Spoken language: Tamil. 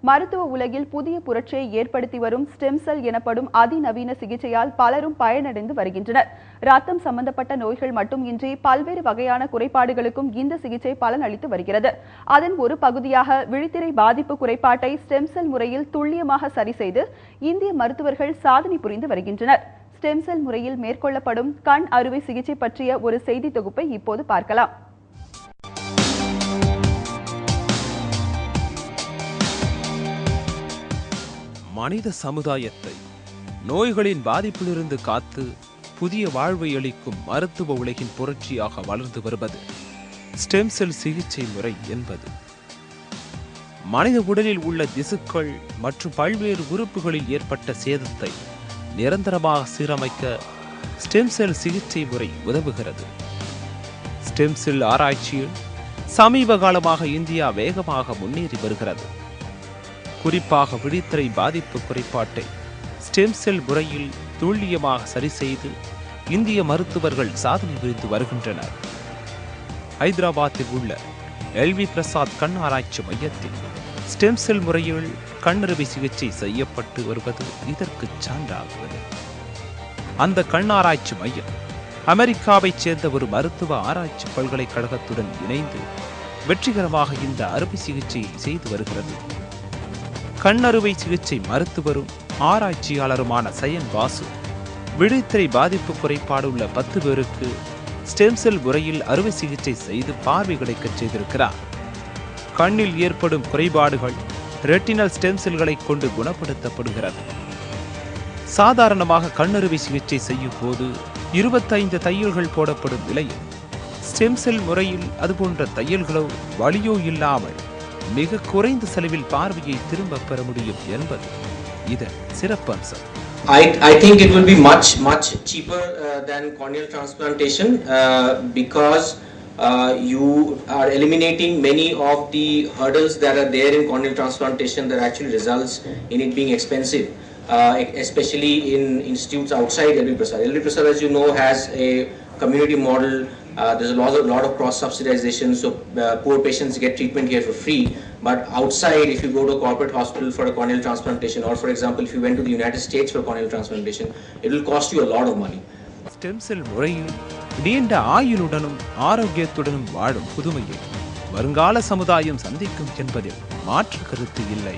மருத்துவ உலகில் புதிய புரட்சியை ஏற்படுத்தி வரும் ஸ்டெம் செல் எனப்படும் அதிநவீன சிகிச்சையால் பலரும் பயனடைந்து வருகின்றனர். ரத்தம் சம்பந்தப்பட்ட நோய்கள் மட்டுமின்றி பல்வேறு வகையான குறைபாடுகளுக்கும் இந்த சிகிச்சை பலனளித்து வருகிறது. அதன் ஒரு பகுதியாக விழித்திரை பாதிப்பு குறைபாட்டை ஸ்டெம் செல் முறையில் துல்லியமாக சரி செய்து இந்திய மருத்துவர்கள் சாதனை புரிந்து வருகின்றனர். ஸ்டெம் செல் முறையில் மேற்கொள்ளப்படும் கண் அறுவை சிகிச்சை பற்றிய ஒரு செய்தி தொகுப்பை இப்போது பார்க்கலாம். மனித சமுதாயத்தை நோய்களின் பாதிப்பிலிருந்து காத்து புதிய வாழ்வை அளிக்கும் மருத்துவ உலகின் புரட்சியாக வளர்ந்து வருவது ஸ்டெம் செல் சிகிச்சை முறை என்பது. மனித உடலில் உள்ள திசுக்கள் மற்றும் பல்வேறு உறுப்புகளில் ஏற்பட்ட சேதத்தை நிரந்தரமாக சீரமைக்க ஸ்டெம் செல் சிகிச்சை முறை உதவுகிறது. ஸ்டெம் செல் ஆராய்ச்சியில் சமீப காலமாக இந்தியா வேகமாக முன்னேறி வருகிறது. குறிப்பாக விழித்திரை பாதிப்பு குறைபாட்டை ஸ்டெம் செல் முறையில் துல்லியமாக சரி செய்து இந்திய மருத்துவர்கள் சாதனை புரிந்து வருகின்றனர். ஹைதராபாத்தில் உள்ள எல்வி பிரசாத் கண் ஆராய்ச்சி மையத்தில் ஸ்டெம் செல் முறையில் கண்ணறுவை சிகிச்சை செய்யப்பட்டு வருவது இதற்கு சான்றாகிறது. அந்த கண் ஆராய்ச்சி மையம் அமெரிக்காவைச் சேர்ந்த ஒரு மருத்துவ ஆராய்ச்சி பல்கலைக்கழகத்துடன் இணைந்து வெற்றிகரமாக இந்த அறுவை சிகிச்சையை செய்து வருகிறது. கண்ணறுவை சிகிச்சை மருத்துவரும் ஆராய்ச்சியாளருமான சயன் வாசு விழித்திரை பாதிப்பு குறைபாடு உள்ள 10 பேருக்கு ஸ்டெம் செல் முறையில் அறுவை சிகிச்சை செய்து பார்வை கிடைக்கச் செய்திருக்கிறார். கண்ணில் ஏற்படும் குறைபாடுகள் ரெட்டினல் ஸ்டெம் செல்களை கொண்டு குணப்படுத்தப்படுகிறது. சாதாரணமாக கண்ணறுவை சிகிச்சை செய்யும் போது 25 தையல்கள் போடப்படும் நிலையில் ஸ்டெம் செல் முறையில் அதுபோன்ற தையல்களோ வலியோ இல்லாமல் மிக குறைந்த செலவில் பார்வையை திரும்ப பெற முடியும் என்பது இதன் சிறப்பம்சம். I think it will be much cheaper than corneal transplantation because you are eliminating many of the hurdles that are there in corneal transplantation that actually results in it being expensive, especially in institutes outside LV Prasad. LV Prasad, as you know, has a community model. There's a lot of cross subsidization, so poor patients get treatment here for free. But outside, if you go to a corporate hospital for a corneal transplantation, or for example, if you went to the United States for corneal transplantation, it will cost you a lot of money. Stem cell முறையில் நீண்ட ஆயுளுடனும் ஆரோக்கியத்துடனும் வாழும் புதுமையை வருங்கால சமுதாயம் சந்திக்கும் என்பதில் மாற்று கருத்து இல்லை.